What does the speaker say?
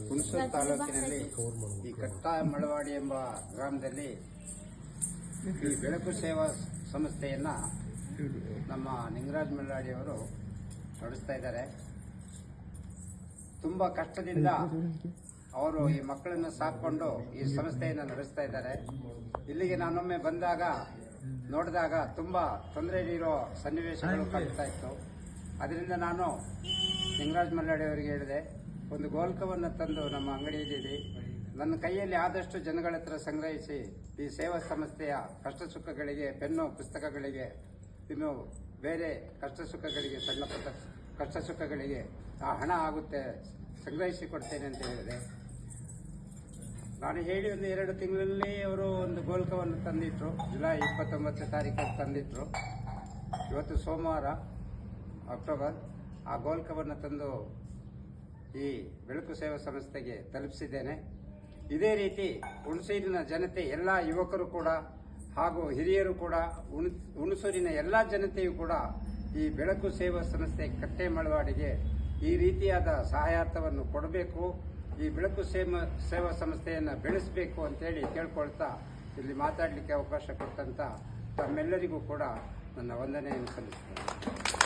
ಹುಣಸೂರು ತಾಲೂಕಿನಲ್ಲಿ ಈ ಕಟ್ಟಾಮಳವಾಡಿ ಎಂಬ ಗ್ರಾಮದಲ್ಲಿ ಈ ಬೆಳಕು ಸೇವಾ ಸಂಸ್ಥೆಯನ್ನ ನಮ್ಮ ನಿಂಗರಾಜ್ ಮಲ್ಲಾಡಿಯವರು ನಡೆಸ್ತಾ ಇದ್ದಾರೆ. ತುಂಬಾ ಕಷ್ಟದಿಂದ ಅವರು ಈ ಮಕ್ಕಳನ್ನು ಸಾಕೊಂಡು ಈ ಸಂಸ್ಥೆಯನ್ನು ನಡೆಸ್ತಾ ಇದ್ದಾರೆ. ಇಲ್ಲಿಗೆ ನಾನೊಮ್ಮೆ ಬಂದಾಗ ನೋಡಿದಾಗ ತುಂಬಾ ತೊಂದರೆಯಲ್ಲಿರೋ ಸನ್ನಿವೇಶಗಳು ಕಾಣ್ತಾ ಇತ್ತು. ಅದರಿಂದ ನಾನು ನಿಂಗರಾಜ್ ಮಲ್ಲಾಡಿ ಅವರಿಗೆ ಹೇಳಿದೆ, ಒಂದು ಗೋಲ್ಕವನ್ನು ತಂದು ನಮ್ಮ ಅಂಗಡಿಯಲ್ಲಿ ನನ್ನ ಕೈಯಲ್ಲಿ ಆದಷ್ಟು ಜನಗಳ ಹತ್ರ ಸಂಗ್ರಹಿಸಿ ಈ ಸೇವಾ ಸಂಸ್ಥೆಯ ಕಷ್ಟ ಸುಖಗಳಿಗೆ, ಪೆನ್ನು ಪುಸ್ತಕಗಳಿಗೆ, ಇನ್ನು ಬೇರೆ ಕಷ್ಟ ಸುಖಗಳಿಗೆ, ಸಣ್ಣ ಪುಟ್ಟ ಕಷ್ಟ ಸುಖಗಳಿಗೆ ಆ ಹಣ ಆಗುತ್ತೆ, ಸಂಗ್ರಹಿಸಿ ಕೊಡ್ತೇನೆ ಅಂತ ಹೇಳಿದೆ. ನಾನು ಹೇಳಿ ಒಂದು 2 ತಿಂಗಳಲ್ಲಿ ಅವರು ಒಂದು ಗೋಲ್ಕವನ್ನು ತಂದಿಟ್ರು. ಜುಲೈ 29 ತಾರೀಕಲ್ಲಿ ತಂದಿಟ್ರು. ಇವತ್ತು ಸೋಮವಾರ ಅಕ್ಟೋಬರ್. ಆ ಗೋಲ್ಕವನ್ನು ತಂದು ಈ ಬೆಳಕು ಸೇವಾ ಸಂಸ್ಥೆಗೆ ತಲುಪಿಸಿದ್ದೇನೆ. ಇದೇ ರೀತಿ ಹುಣಸೂರಿನ ಜನತೆ, ಎಲ್ಲ ಯುವಕರು ಕೂಡ ಹಾಗೂ ಹಿರಿಯರು ಕೂಡ, ಹುಣಸೂರಿನ ಎಲ್ಲ ಜನತೆಯೂ ಕೂಡ ಈ ಬೆಳಕು ಸೇವಾ ಸಂಸ್ಥೆ ಕಟ್ಟೆಮಳವಾಡಿಗೆ ಈ ರೀತಿಯಾದ ಸಹಾಯಾರ್ಥವನ್ನು ಕೊಡಬೇಕು, ಈ ಬೆಳಕು ಸೇವಾ ಸಂಸ್ಥೆಯನ್ನು ಬೆಳೆಸಬೇಕು ಅಂತೇಳಿ ಕೇಳ್ಕೊಳ್ತಾ ಇಲ್ಲಿ ಮಾತಾಡಲಿಕ್ಕೆ ಅವಕಾಶ ಕೊಟ್ಟಂತ ತಮ್ಮೆಲ್ಲರಿಗೂ ಕೂಡ ನನ್ನ ವಂದನೆಯನ್ನು ಸಲ್ಲಿಸುತ್ತೇನೆ.